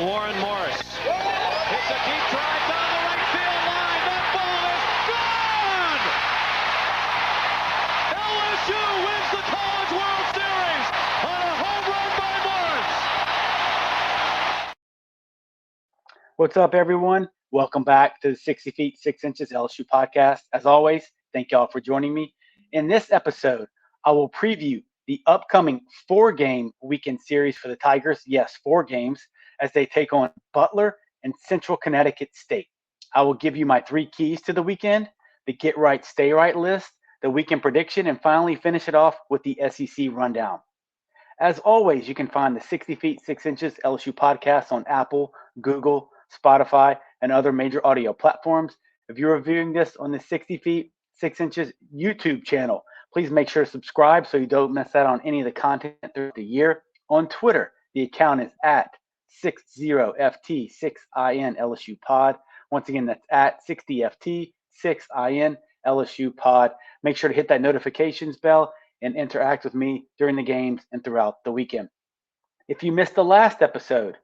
Warren Morris hits a deep drive down the right field line. That ball is gone! LSU wins the College World Series on a home run by Morris. What's up, everyone? Welcome back to the 60 Feet 6 Inches LSU podcast. As always, thank y'all for joining me. In this episode, I will preview the upcoming 4-game weekend series for the Tigers. Yes, 4 games as they take on Butler and Central Connecticut State. I will give you my 3 keys to the weekend, the get right, stay right list, the weekend prediction, and finally finish it off with the SEC rundown. As always, you can find the 60 Feet 6 Inches LSU podcast on Apple, Google, Spotify, and other major audio platforms. If you're reviewing this on the 60 Feet 6 Inches YouTube channel, please make sure to subscribe so you don't miss out on any of the content throughout the year. On Twitter, the account is at 60FT6IN LSU Pod. Once again, that's at 60FT6IN LSU Pod. Make sure to hit that notifications bell and interact with me during the games and throughout the weekend. If you missed the last episode,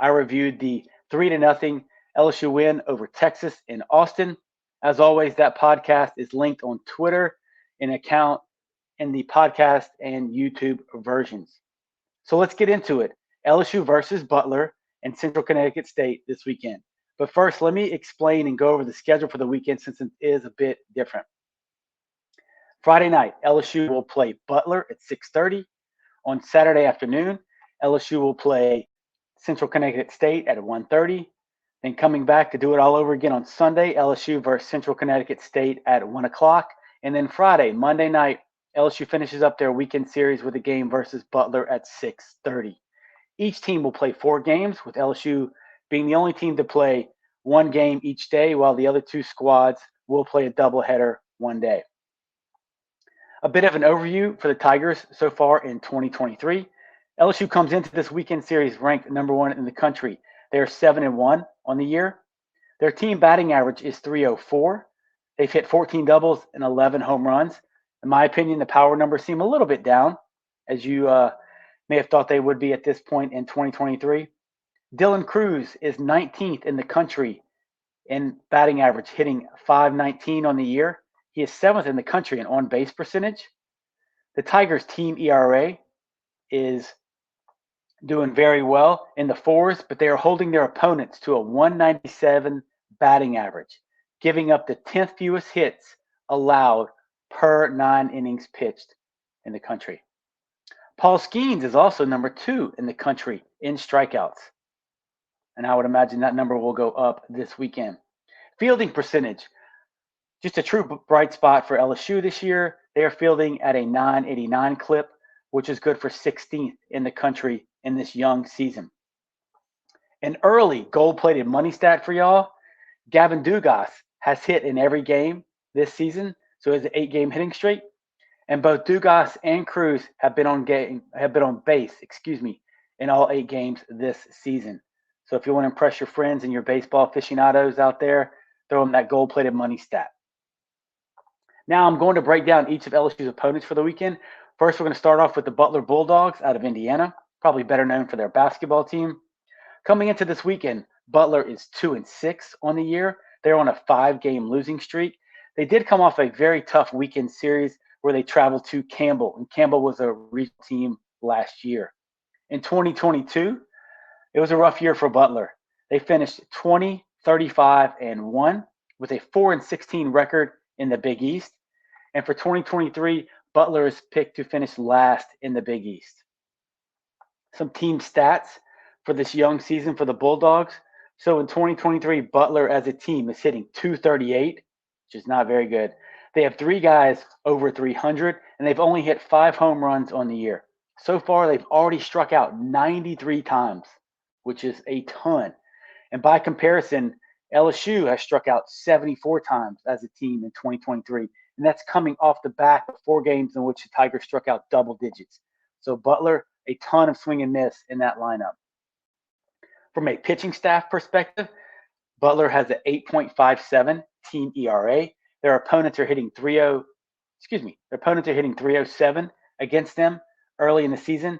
I reviewed the 3-0 LSU win over Texas in Austin. As always, that podcast is linked on Twitter, an account in the podcast and YouTube versions. So let's get into it. LSU versus Butler and Central Connecticut State this weekend. But first, let me explain and go over the schedule for the weekend since it is a bit different. Friday night, LSU will play Butler at 6:30. On Saturday afternoon, LSU will play Central Connecticut State at 1:30. Then coming back to do it all over again on Sunday, LSU versus Central Connecticut State at 1 o'clock. And then Friday, Monday night, LSU finishes up their weekend series with a game versus Butler at 6:30. Each team will play 4 games, with LSU being the only team to play 1 game each day, while the other 2 squads will play a doubleheader one day. A bit of an overview for the Tigers so far in 2023. LSU comes into this weekend series ranked number 1 in the country. They are 7-1 on the year. Their team batting average is .304. They've hit 14 doubles and 11 home runs. In my opinion, the power numbers seem a little bit down, as you may have thought they would be at this point in 2023. Dylan Cruz is 19th in the country in batting average, hitting .519 on the year. He is 7th in the country in on-base percentage. The Tigers' team ERA is doing very well in the 4s, but they are holding their opponents to a .197 batting average, giving up the 10th fewest hits allowed per 9 innings pitched in the country. Paul Skeens is also number 2 in the country in strikeouts, and I would imagine that number will go up this weekend. Fielding percentage, just a true bright spot for LSU this year. They are fielding at a .989 clip, which is good for 16th in the country in this young season. An early gold-plated money stat for y'all: Gavin Dugas has hit in every game this season, so it's an 8-game hitting streak. And both Dugas and Cruz have been on base, in all 8 games this season. So if you want to impress your friends and your baseball aficionados out there, throw them that gold-plated money stat. Now I'm going to break down each of LSU's opponents for the weekend. First, we're going to start off with the Butler Bulldogs out of Indiana, probably better known for their basketball team. Coming into this weekend, Butler is 2-6 on the year. They're on a 5-game losing streak. They did come off a very tough weekend series where they traveled to Campbell, and Campbell was a regional team last year. In 2022, it was a rough year for Butler. They finished 20-35-1 with a 4-16 record in the Big East. And for 2023, Butler is picked to finish last in the Big East. Some team stats for this young season for the Bulldogs. So in 2023, Butler as a team is hitting .238, which is not very good. They have 3 guys over 300, and they've only hit 5 home runs on the year. So far, they've already struck out 93 times, which is a ton. And by comparison, LSU has struck out 74 times as a team in 2023, and that's coming off the back of 4 games in which the Tigers struck out double digits. So Butler, a ton of swing and miss in that lineup. From a pitching staff perspective, Butler has an 8.57 team ERA. Their opponents are hitting .307 against them early in the season,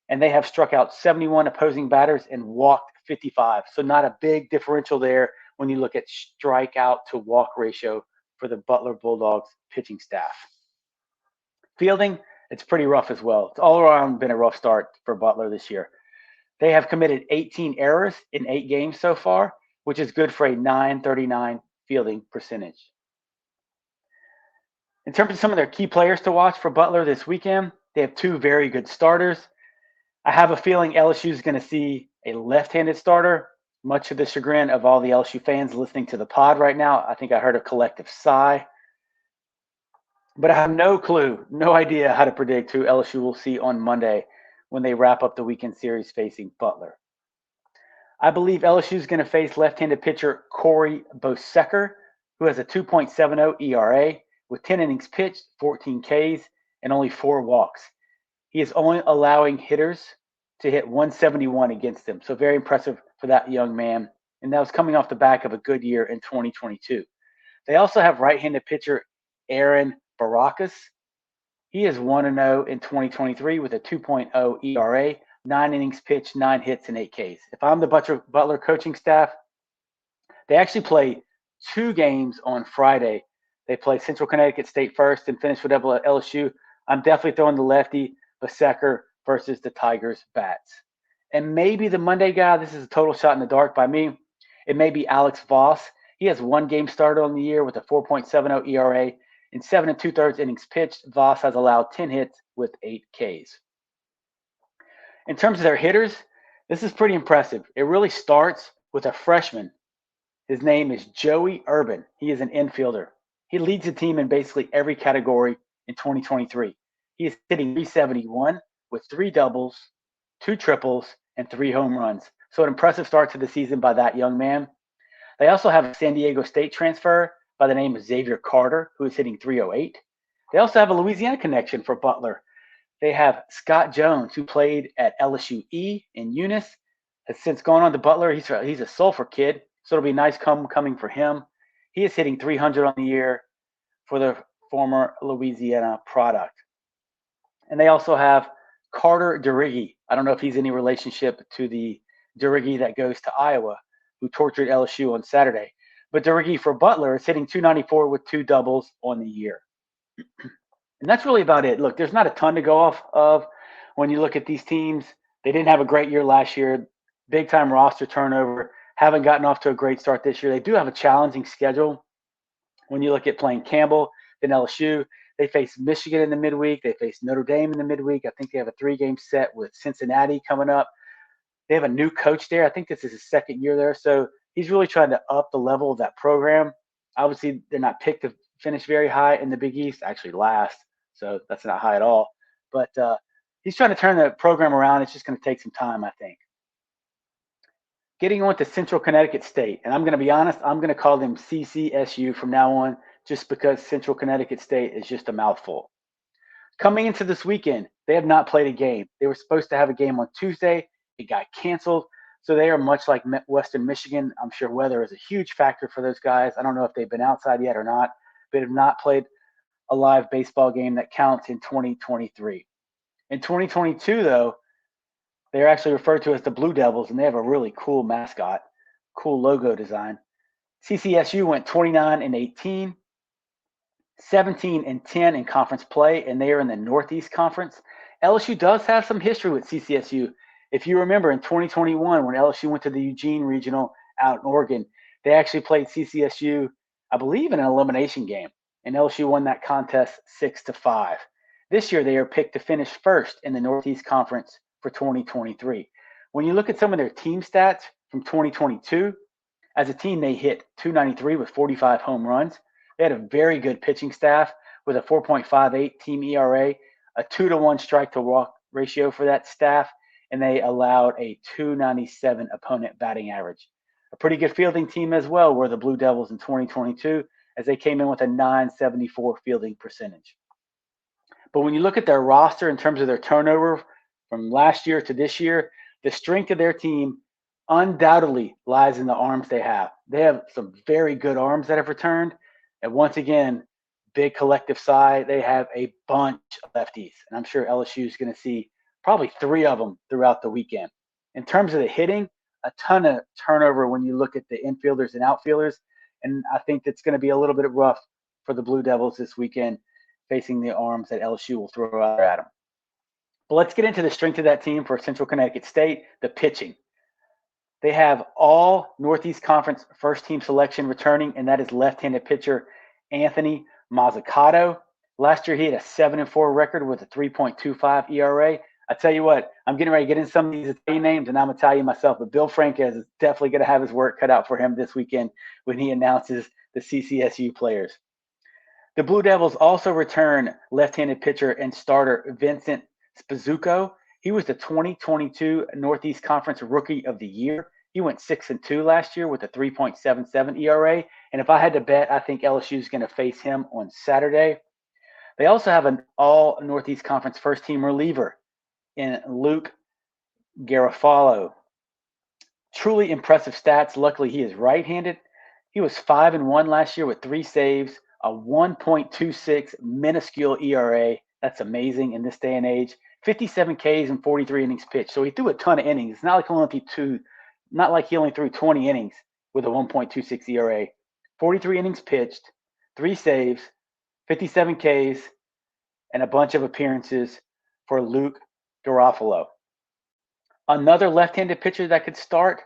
and they have struck out 71 opposing batters and walked 55. So not a big differential there when you look at strikeout to walk ratio for the Butler Bulldogs pitching staff. Fielding, it's pretty rough as well. It's all around been a rough start for Butler this year. They have committed 18 errors in 8 games so far, which is good for a .939 fielding percentage. In terms of some of their key players to watch for Butler this weekend, they have 2 very good starters. I have a feeling LSU is going to see a left-handed starter, much to the chagrin of all the LSU fans listening to the pod right now. I think I heard a collective sigh. But I have no clue, no idea how to predict who LSU will see on Monday when they wrap up the weekend series facing Butler. I believe LSU is going to face left-handed pitcher Corey Bosecker, who has a 2.70 ERA with 10 innings pitched, 14 Ks, and only 4 walks. He is only allowing hitters to hit 171 against him, so very impressive for that young man. And that was coming off the back of a good year in 2022. They also have right-handed pitcher Aaron Baracus. He is 1-0 in 2023 with a 2.0 ERA, 9 innings pitched, 9 hits, and 8 Ks. If I'm the Butler coaching staff, they actually play 2 games on Friday. They play Central Connecticut State first and finish with LSU. I'm definitely throwing the lefty Bosecker versus the Tigers bats. And maybe the Monday guy, this is a total shot in the dark by me, it may be Alex Voss. He has 1 game started on the year with a 4.70 ERA. In 7 2/3 innings pitched, Voss has allowed 10 hits with 8 Ks. In terms of their hitters, this is pretty impressive. It really starts with a freshman. His name is Joey Urban. He is an infielder. He leads the team in basically every category in 2023. He is hitting .371 with 3 doubles, 2 triples, and 3 home runs. So an impressive start to the season by that young man. They also have a San Diego State transfer by the name of Xavier Carter, who is hitting .308. They also have a Louisiana connection for Butler. They have Scott Jones, who played at LSU E in Eunice, has since gone on to Butler. He's a Sulphur kid, so it'll be nice coming for him. He is hitting .300 on the year for the former Louisiana product. And they also have Carter DeRiggi. I don't know if he's any relationship to the DeRiggi that goes to Iowa, who tortured LSU on Saturday. But DeRiggi for Butler is hitting .294 with 2 doubles on the year. And that's really about it. Look, there's not a ton to go off of when you look at these teams. They didn't have a great year last year. Big-time roster turnover. Haven't gotten off to a great start this year. They do have a challenging schedule. When you look at playing Campbell, then LSU, they face Michigan in the midweek. They face Notre Dame in the midweek. I think they have a 3-game set with Cincinnati coming up. They have a new coach there. I think this is his 2nd year there. So he's really trying to up the level of that program. Obviously, they're not picked to finish very high in the Big East, actually last. So that's not high at all. But he's trying to turn the program around. It's just going to take some time, I think. Getting on to Central Connecticut State. And I'm going to be honest, I'm going to call them CCSU from now on just because Central Connecticut State is just a mouthful. Coming into this weekend, they have not played a game. They were supposed to have a game on Tuesday. It got canceled. So they are much like Western Michigan. I'm sure weather is a huge factor for those guys. I don't know if they've been outside yet or not, but have not played a live baseball game that counts in 2023. In 2022, though, they're actually referred to as the Blue Devils, and they have a really cool mascot, cool logo design. CCSU went 29-18, 17-10 in conference play, and they are in the Northeast Conference. LSU does have some history with CCSU. If you remember in 2021, when LSU went to the Eugene Regional out in Oregon, they actually played CCSU, I believe, in an elimination game, and LSU won that contest 6-5. This year, they are picked to finish first in the Northeast Conference for 2023. When you look at some of their team stats from 2022, as a team, they hit .293 with 45 home runs. They had a very good pitching staff with a 4.58 team ERA, a 2-to-1 strike-to-walk ratio for that staff, and they allowed a .297 opponent batting average. A pretty good fielding team as well were the Blue Devils in 2022, as they came in with a .974 fielding percentage. But when you look at their roster in terms of their turnover from last year to this year, the strength of their team undoubtedly lies in the arms they have. They have some very good arms that have returned. And once again, big collective sigh, they have a bunch of lefties. And I'm sure LSU is going to see probably 3 of them throughout the weekend. In terms of the hitting, a ton of turnover when you look at the infielders and outfielders. And I think that's going to be a little bit rough for the Blue Devils this weekend, facing the arms that LSU will throw out at them. But let's get into the strength of that team for Central Connecticut State, the pitching. They have all Northeast Conference first team selection returning, and that is left-handed pitcher Anthony Mazzucato. Last year, he had a 7-4 record with a 3.25 ERA. I tell you what, I'm getting ready to get in some of these Italian names, and I'm Italian myself, but Bill Franquez is definitely going to have his work cut out for him this weekend when he announces the CCSU players. The Blue Devils also return left-handed pitcher and starter Vincent Spazzucco. He was the 2022 Northeast Conference Rookie of the Year. He went 6-2 last year with a 3.77 ERA. And if I had to bet, I think LSU is going to face him on Saturday. They also have an all Northeast Conference first team reliever in Luke Garofalo. Truly impressive stats. Luckily, he is right-handed. He was 5-1 last year with 3 saves, a 1.26 minuscule ERA. That's amazing in this day and age. 57 Ks and 43 innings pitched. So he threw a ton of innings. It's not like he only threw 20 innings with a 1.26 ERA. 43 innings pitched, 3 saves, 57 Ks, and a bunch of appearances for Luke Garofalo. Another left-handed pitcher that could start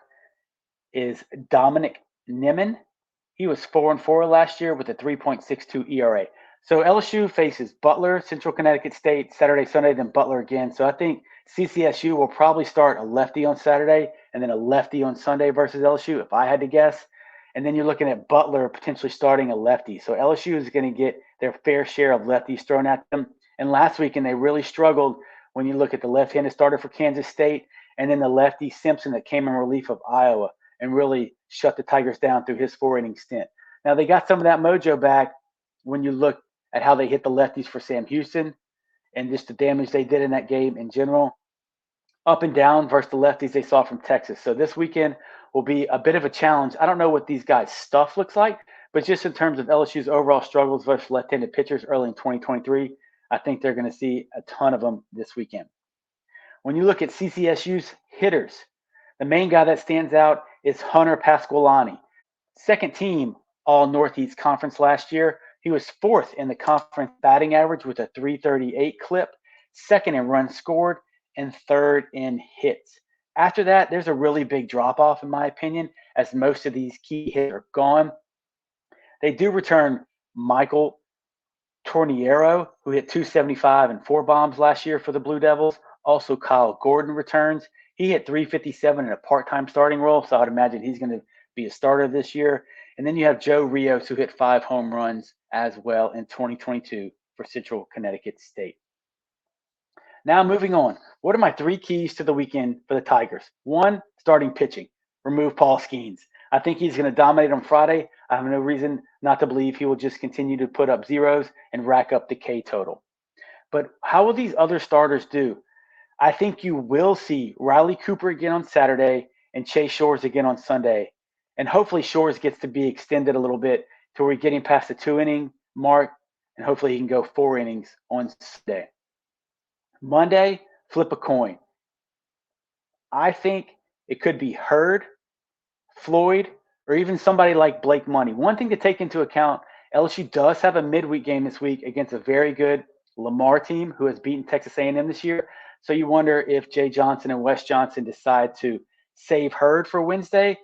is Dominic Niemann. He was 4-4 last year with a 3.62 ERA. So LSU faces Butler, Central Connecticut State, Saturday, Sunday, then Butler again. So I think CCSU will probably start a lefty on Saturday and then a lefty on Sunday versus LSU, if I had to guess. And then you're looking at Butler potentially starting a lefty. So LSU is going to get their fair share of lefties thrown at them. And last weekend, they really struggled when you look at the left-handed starter for Kansas State and then the lefty Simpson that came in relief of Iowa and really shut the Tigers down through his 4-inning stint. Now, they got some of that mojo back when you look at how they hit the lefties for Sam Houston and just the damage they did in that game in general. Up and down versus the lefties they saw from Texas. So this weekend will be a bit of a challenge. I don't know what these guys' stuff looks like, but just in terms of LSU's overall struggles versus left-handed pitchers early in 2023, I think they're going to see a ton of them this weekend. When you look at CCSU's hitters, the main guy that stands out is Hunter Pasqualani. Second team All Northeast Conference last year. He was 4th in the conference batting average with a 338 clip, 2nd in runs scored, and 3rd in hits. After that, there's a really big drop-off, in my opinion, as most of these key hits are gone. They do return Michael Torniero, who hit 275 and 4 bombs last year for the Blue Devils. Also, Kyle Gordon returns. He hit 357 in a part-time starting role, so I'd imagine he's going to be a starter this year. And then you have Joe Rios, who hit 5 home runs as well in 2022 for Central Connecticut State. Now moving on. What are my 3 keys to the weekend for the Tigers? 1, starting pitching. Remove Paul Skeens. I think he's going to dominate on Friday. I have no reason not to believe he will just continue to put up zeros and rack up the K total. But how will these other starters do? I think you will see Riley Cooper again on Saturday and Chase Shores again on Sunday. And hopefully Shores gets to be extended a little bit to where we're getting past the 2-inning mark, and hopefully he can go 4 innings on Sunday. Monday, flip a coin. I think it could be Hurd, Floyd, or even somebody like Blake Money. One thing to take into account, LSU does have a midweek game this week against a very good Lamar team who has beaten Texas A&M this year. So you wonder if Jay Johnson and Wes Johnson decide to save Hurd for Wednesday.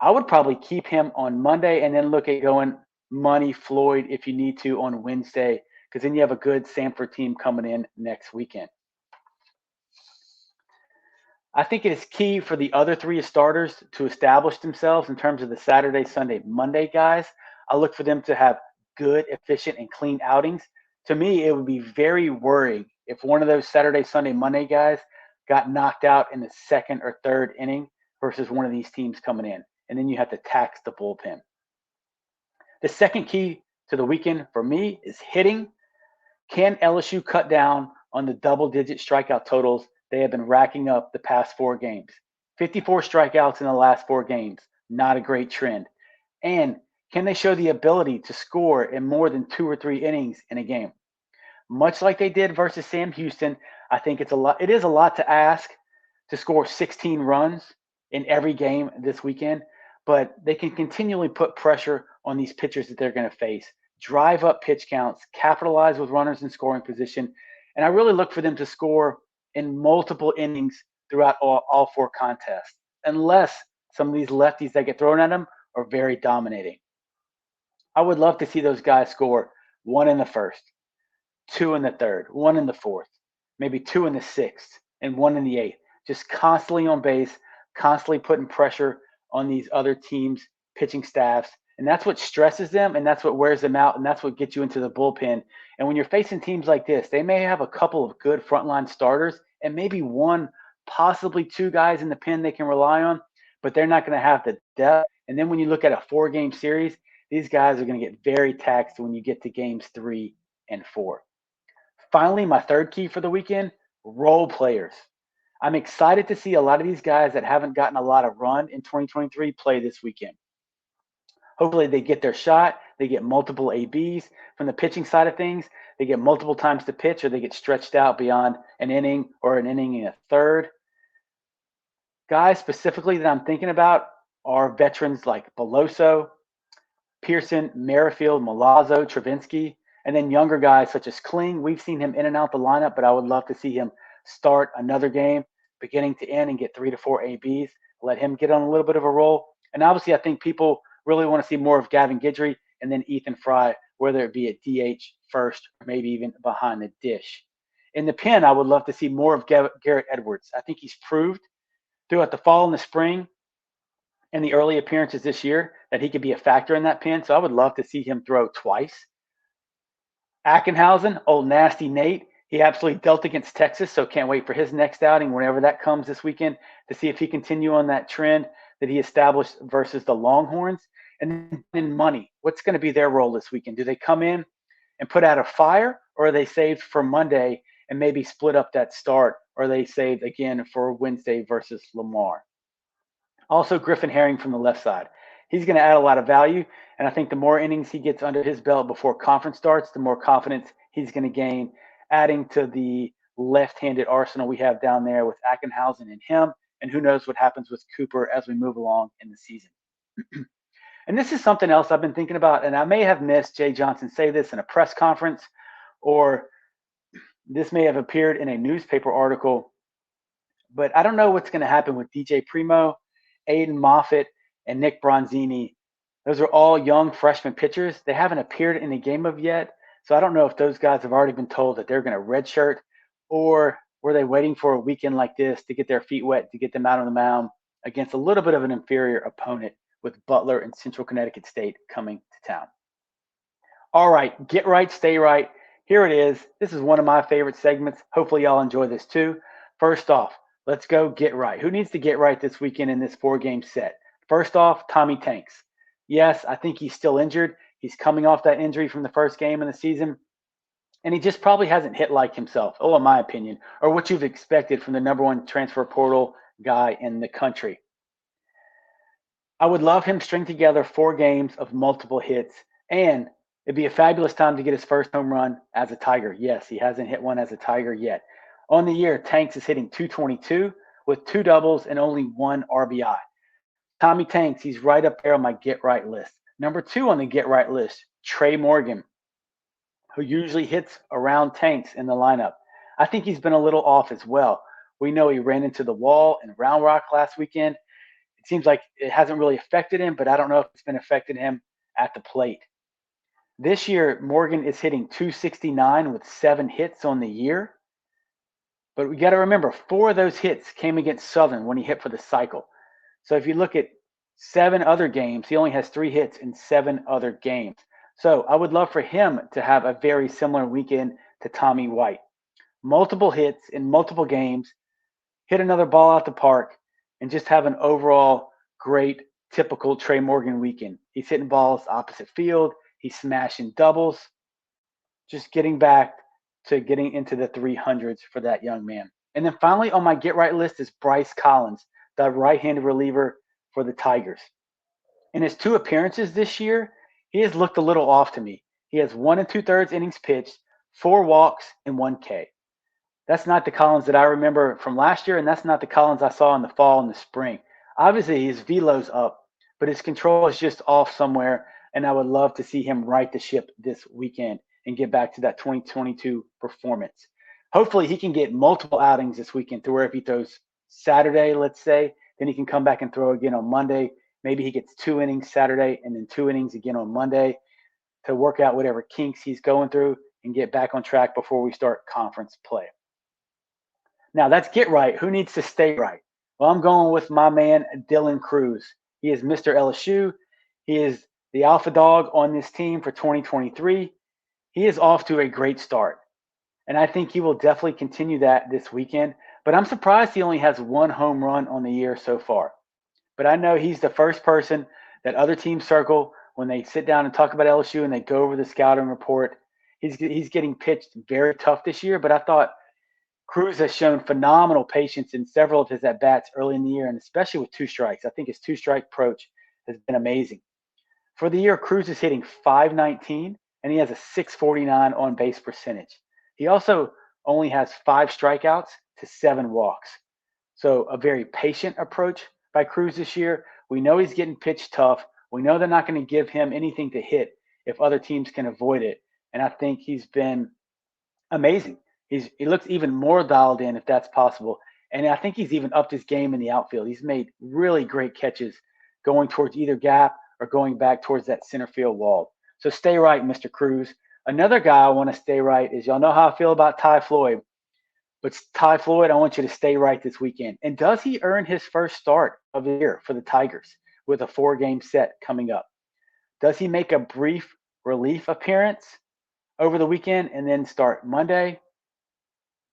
I would probably keep him on Monday and then look at going Money, Floyd if you need to on Wednesday, because then you have a good Sanford team coming in next weekend. I think it is key for the other 3 starters to establish themselves in terms of the Saturday, Sunday, Monday guys. I look for them to have good, efficient, and clean outings. To me, it would be very worrying if one of those Saturday, Sunday, Monday guys got knocked out in the 2nd or 3rd inning versus one of these teams coming in. And then you have to tax the bullpen. The second key to the weekend for me is hitting. Can LSU cut down on the double-digit strikeout totals they have been racking up the past 4 games? 54 strikeouts in the last 4 games. Not a great trend. And can they show the ability to score in more than 2 or 3 innings in a game? Much like they did versus Sam Houston, I think it is a lot to ask to score 16 runs in every game this weekend, but they can continually put pressure on these pitchers that they're going to face, drive up pitch counts, capitalize with runners in scoring position. And I really look for them to score in multiple innings throughout all four contests, unless some of these lefties that get thrown at them are very dominating. I would love to see those guys score one in the first, two in the third, one in the fourth, maybe two in the sixth, and one in the eighth. Just constantly on base, constantly putting pressure on these other teams' pitching staffs. And that's what stresses them, and that's what wears them out, and that's what gets you into the bullpen. And when you're facing teams like this, they may have a couple of good frontline starters and maybe one, possibly two guys in the pen they can rely on, but they're not going to have the depth. And then when you look at a 4-game series, these guys are going to get very taxed when you get to games 3 and 4. Finally, my third key for the weekend, role players. I'm excited to see a lot of these guys that haven't gotten a lot of run in 2023 play this weekend. Hopefully they get their shot, they get multiple ABs. From the pitching side of things, they get multiple times to pitch, or they get stretched out beyond an inning or an inning and a third. Guys specifically that I'm thinking about are veterans like Beloso, Pearson, Merrifield, Milazzo, Travinsky, and then younger guys such as Kling. We've seen him in and out the lineup, but I would love to see him start another game beginning to end and get 3 to 4 ABs, let him get on a little bit of a roll. And obviously, I think people really want to see more of Gavin Guidry and then Ethan Fry, whether it be at DH first or maybe even behind the dish. In the pen, I would love to see more of Garrett Edwards. I think he's proved throughout the fall and the spring and the early appearances this year that he could be a factor in that pen. So I would love to see him throw twice. Ackenhausen, old nasty Nate, he absolutely dealt against Texas, so can't wait for his next outing whenever that comes this weekend to see if he continue on that trend that he established versus the Longhorns. And then money, what's going to be their role this weekend? Do they come in and put out a fire, or are they saved for Monday and maybe split up that start, or are they saved again for Wednesday versus Lamar? Also, Griffin Herring from the left side. He's going to add a lot of value, and I think the more innings he gets under his belt before conference starts, the more confidence he's going to gain, adding to the left-handed arsenal we have down there with Ackenhausen and him, and who knows what happens with Cooper as we move along in the season. And this is something else I've been thinking about, and I may have missed Jay Johnson say this in a press conference, or this may have appeared in a newspaper article, but I don't know what's going to happen with DJ Primo, Aiden Moffitt, and Nick Bronzini. Those are all young freshman pitchers. They haven't appeared in a game of yet, so I don't know if those guys have already been told that they're going to redshirt, or were they waiting for a weekend like this to get their feet wet, to get them out on the mound against a little bit of an inferior opponent with Butler and Central Connecticut State coming to town. All right, get right, stay right. Here it is. This is one of my favorite segments. Hopefully y'all enjoy this too. First off, let's go get right. Who needs to get right this weekend in this 4-game set? First off, Tommy Tanks. Yes, I think he's still injured. He's coming off that injury from the first game of the season, and he just probably hasn't hit like himself, in my opinion, or what you've expected from the number one transfer portal guy in the country. I would love him string together 4 games of multiple hits, and it'd be a fabulous time to get his first home run as a Tiger. Yes, he hasn't hit one as a Tiger yet. On the year, Tanks is hitting .222 with 2 doubles and only 1 RBI. Tommy Tanks, he's right up there on my get right list. Number 2 on the get right list, Trey Morgan, who usually hits around Tanks in the lineup. I think he's been a little off as well. We know he ran into the wall in Round Rock last weekend. It seems like it hasn't really affected him, but I don't know if it's been affecting him at the plate. This year, Morgan is hitting .269 with 7 hits on the year. But we got to remember, 4 of those hits came against Southern when he hit for the cycle. So if you look at 7 other games, he only has 3 hits in 7 other games. So I would love for him to have a very similar weekend to Tommy White. Multiple hits in multiple games, hit another ball out the park, and just have an overall great, typical Trey Morgan weekend. He's hitting balls opposite field. He's smashing doubles. Just getting back to getting into the 300s for that young man. And then finally on my get right list is Bryce Collins, the right-handed reliever for the Tigers. In his 2 appearances this year, he has looked a little off to me. He has 1 2/3 innings pitched, 4 walks, and 1 K. That's not the Collins that I remember from last year, and that's not the Collins I saw in the fall and the spring. Obviously, his velo's up, but his control is just off somewhere. And I would love to see him right the ship this weekend and get back to that 2022 performance. Hopefully, he can get multiple outings this weekend to where if he throws Saturday, let's say, then he can come back and throw again on Monday. Maybe he gets 2 innings Saturday and then 2 innings again on Monday to work out whatever kinks he's going through and get back on track before we start conference play. Now that's get right. Who needs to stay right? Well, I'm going with my man, Dylan Cruz. He is Mr. LSU. He is the alpha dog on this team for 2023. He is off to a great start. And I think he will definitely continue that this weekend. But I'm surprised he only has one home run on the year so far. But I know he's the first person that other teams circle when they sit down and talk about LSU and they go over the scouting report. He's getting pitched very tough this year, but I thought Cruz has shown phenomenal patience in several of his at-bats early in the year, and especially with two strikes. I think his two-strike approach has been amazing. For the year, Cruz is hitting .519, and he has a .649 on-base percentage. He also only has 5 strikeouts to 7 walks. So a very patient approach by Cruz this year. We know he's getting pitched tough. We know they're not going to give him anything to hit if other teams can avoid it. And I think he's been amazing. He looks even more dialed in if that's possible. And I think he's even upped his game in the outfield. He's made really great catches going towards either gap or going back towards that center field wall. So stay right, Mr. Cruz. Another guy I want to stay right is y'all know how I feel about Ty Floyd. But Ty Floyd, I want you to stay right this weekend. And does he earn his first start of the year for the Tigers with a 4-game set coming up? Does he make a brief relief appearance over the weekend and then start Monday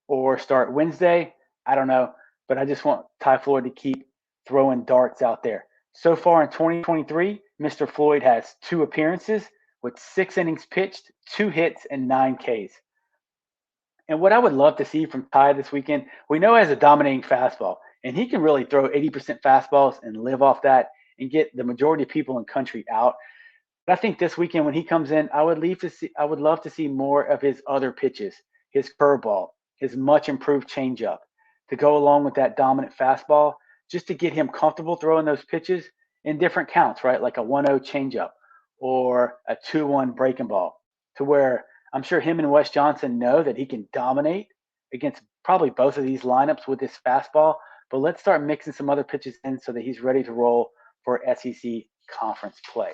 or start Wednesday? I don't know. But I just want Ty Floyd to keep throwing darts out there. So far in 2023, Mr. Floyd has 2 appearances with 6 innings pitched, 2 hits, and 9 Ks. And what I would love to see from Ty this weekend, we know he has a dominating fastball, and he can really throw 80% fastballs and live off that and get the majority of people in country out. But I think this weekend when he comes in, I would love to see more of his other pitches, his curveball, his much improved changeup, to go along with that dominant fastball, just to get him comfortable throwing those pitches in different counts, right? Like a 1-0 changeup or a 2-1 breaking ball, to where I'm sure him and Wes Johnson know that he can dominate against probably both of these lineups with his fastball. But let's start mixing some other pitches in so that he's ready to roll for SEC conference play.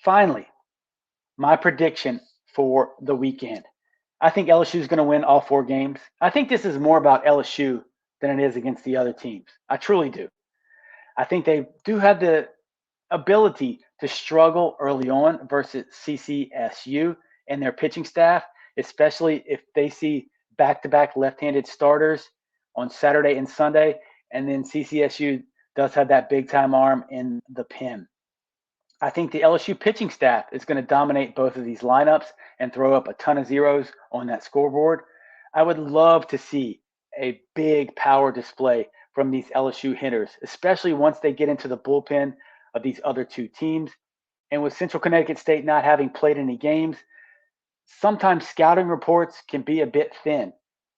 Finally, my prediction for the weekend. I think LSU is going to win all 4 games. I think this is more about LSU than it is against the other teams. I truly do. I think they do have the ability to struggle early on versus CCSU and their pitching staff, especially if they see back-to-back left-handed starters on Saturday and Sunday, and then CCSU does have that big-time arm in the pen. I think the LSU pitching staff is going to dominate both of these lineups and throw up a ton of zeros on that scoreboard. I would love to see a big power display from these LSU hitters, especially once they get into the bullpen of these other 2 teams. And with Central Connecticut State not having played any games, sometimes scouting reports can be a bit thin.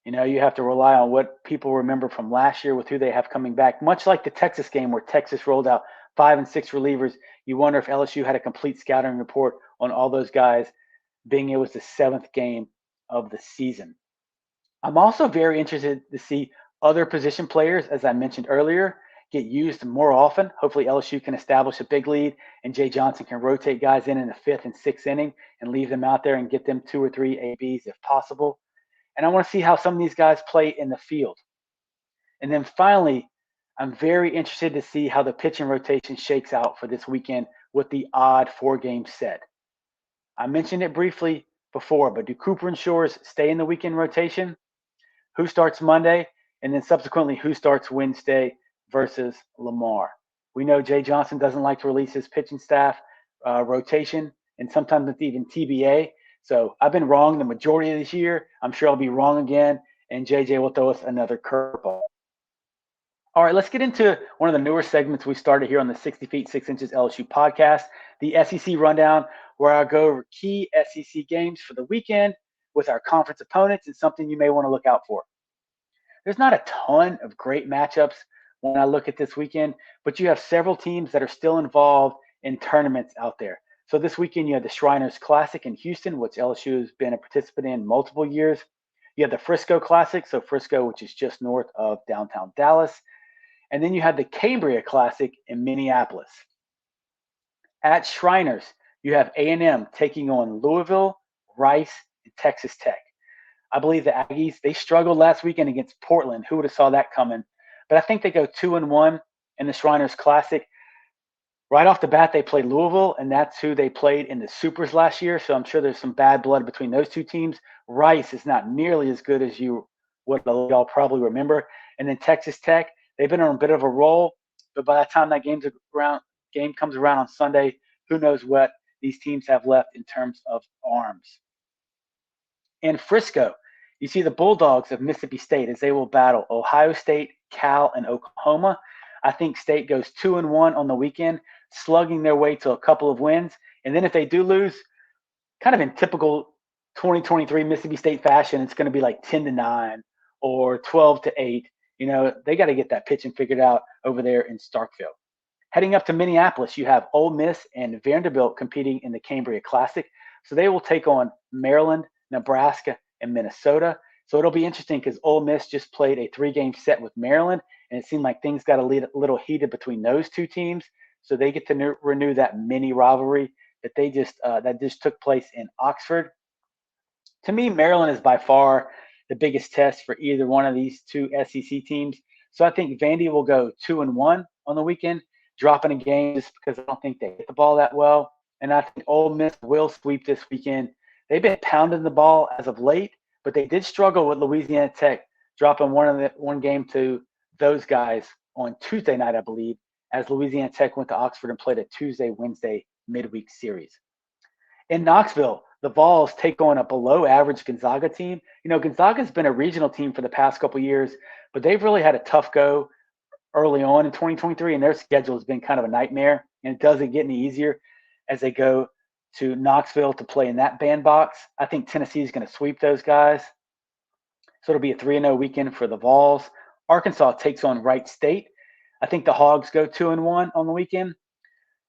You know, you have to rely on what people remember from last year with who they have coming back, much like the Texas game where Texas rolled out 5 and 6 relievers. You wonder if LSU had a complete scouting report on all those guys, being it was the 7th game of the season. I'm also very interested to see other position players, as I mentioned earlier, get used more often. Hopefully LSU can establish a big lead and Jay Johnson can rotate guys in the 5th and 6th inning and leave them out there and get them 2 or 3 ABs if possible. And I want to see how some of these guys play in the field. And then finally, I'm very interested to see how the pitching rotation shakes out for this weekend with the odd 4-game set. I mentioned it briefly before, but do Cooper and Shores stay in the weekend rotation? Who starts Monday? And then subsequently, who starts Wednesday versus Lamar? We know Jay Johnson doesn't like to release his pitching staff rotation, and sometimes it's even TBA. So I've been wrong the majority of this year. I'm sure I'll be wrong again, and JJ will throw us another curveball. All right, let's get into one of the newer segments we started here on the 60 Feet 6 Inches LSU podcast, the SEC Rundown, where I go over key SEC games for the weekend with our conference opponents and something you may want to look out for. there's not a ton of great matchups when I look at this weekend, but you have several teams that are still involved in tournaments out there. So this weekend, you have the Shriners Classic in Houston, which LSU has been a participant in multiple years. You have the Frisco Classic, so Frisco, which is just north of downtown Dallas. And then you have the Cambria Classic in Minneapolis. At Shriners, you have A&M taking on Louisville, Rice, and Texas Tech. I believe the Aggies, they struggled last weekend against Portland. Who would have saw that coming? But I think they go 2-1 in the Shriners Classic. Right off the bat, they play Louisville, and that's who they played in the Supers last year. So I'm sure there's some bad blood between those two teams. Rice is not nearly as good as you would all probably remember. And then Texas Tech, they've been on a bit of a roll, but by the time that game comes around on Sunday, who knows what these teams have left in terms of arms. In Frisco, you see the Bulldogs of Mississippi State as they will battle Ohio State, Cal, and Oklahoma. I think State goes 2-1 on the weekend, slugging their way to a couple of wins. And then if they do lose, kind of in typical 2023 Mississippi State fashion, it's going to be like 10-9 or 12-8. You know, they got to get that pitching figured out over there in Starkville. Heading up to Minneapolis, you have Ole Miss and Vanderbilt competing in the Cambria Classic. So they will take on Maryland, Nebraska, and Minnesota. So it'll be interesting because Ole Miss just played a 3-game set with Maryland, and it seemed like things got a little heated between those two teams. So they get to renew that mini rivalry that just took place in Oxford. To me, Maryland is by far the biggest test for either one of these two SEC teams. So I think Vandy will go 2-1 on the weekend, dropping a game just because I don't think they hit the ball that well. And I think Ole Miss will sweep this weekend. They've been pounding the ball as of late, but they did struggle with Louisiana Tech, dropping one game to those guys on Tuesday night, I believe, as Louisiana Tech went to Oxford and played a Tuesday-Wednesday midweek series. In Knoxville, the Vols take on a below-average Gonzaga team. You know, Gonzaga's been a regional team for the past couple of years, but they've really had a tough go early on in 2023, and their schedule has been kind of a nightmare, and it doesn't get any easier as they go to Knoxville to play in that bandbox. I think Tennessee is going to sweep those guys. So it'll be a 3-0 weekend for the Vols. Arkansas takes on Wright State. I think the Hogs go 2-1 on the weekend.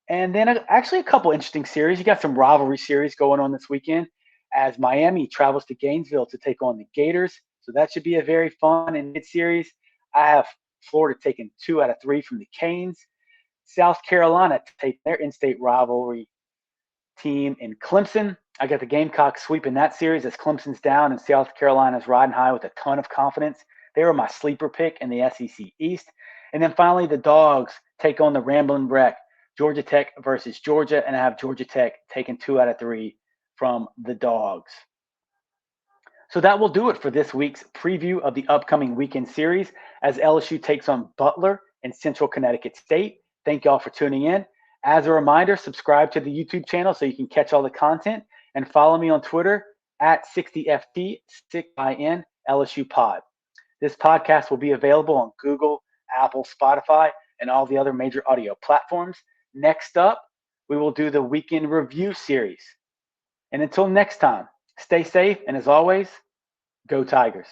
And then actually a couple interesting series. You got some rivalry series going on this weekend as Miami travels to Gainesville to take on the Gators. So that should be a very fun and good series. I have Florida taking 2 out of 3 from the Canes. South Carolina to take their in-state rivalry team in Clemson. I got the Gamecocks sweeping that series as Clemson's down and South Carolina's riding high with a ton of confidence. They were my sleeper pick in the SEC East. And then finally, the Dogs take on the Ramblin' Wreck, Georgia Tech versus Georgia, and I have Georgia Tech taking 2 out of 3 from the Dogs. So that will do it for this week's preview of the upcoming weekend series as LSU takes on Butler and Central Connecticut State. Thank y'all for tuning in. As a reminder, subscribe to the YouTube channel so you can catch all the content and follow me on Twitter at 60FT6IN LSU Pod. This podcast will be available on Google, Apple, Spotify, and all the other major audio platforms. Next up, we will do the weekend review series. And until next time, stay safe, and as always, go Tigers.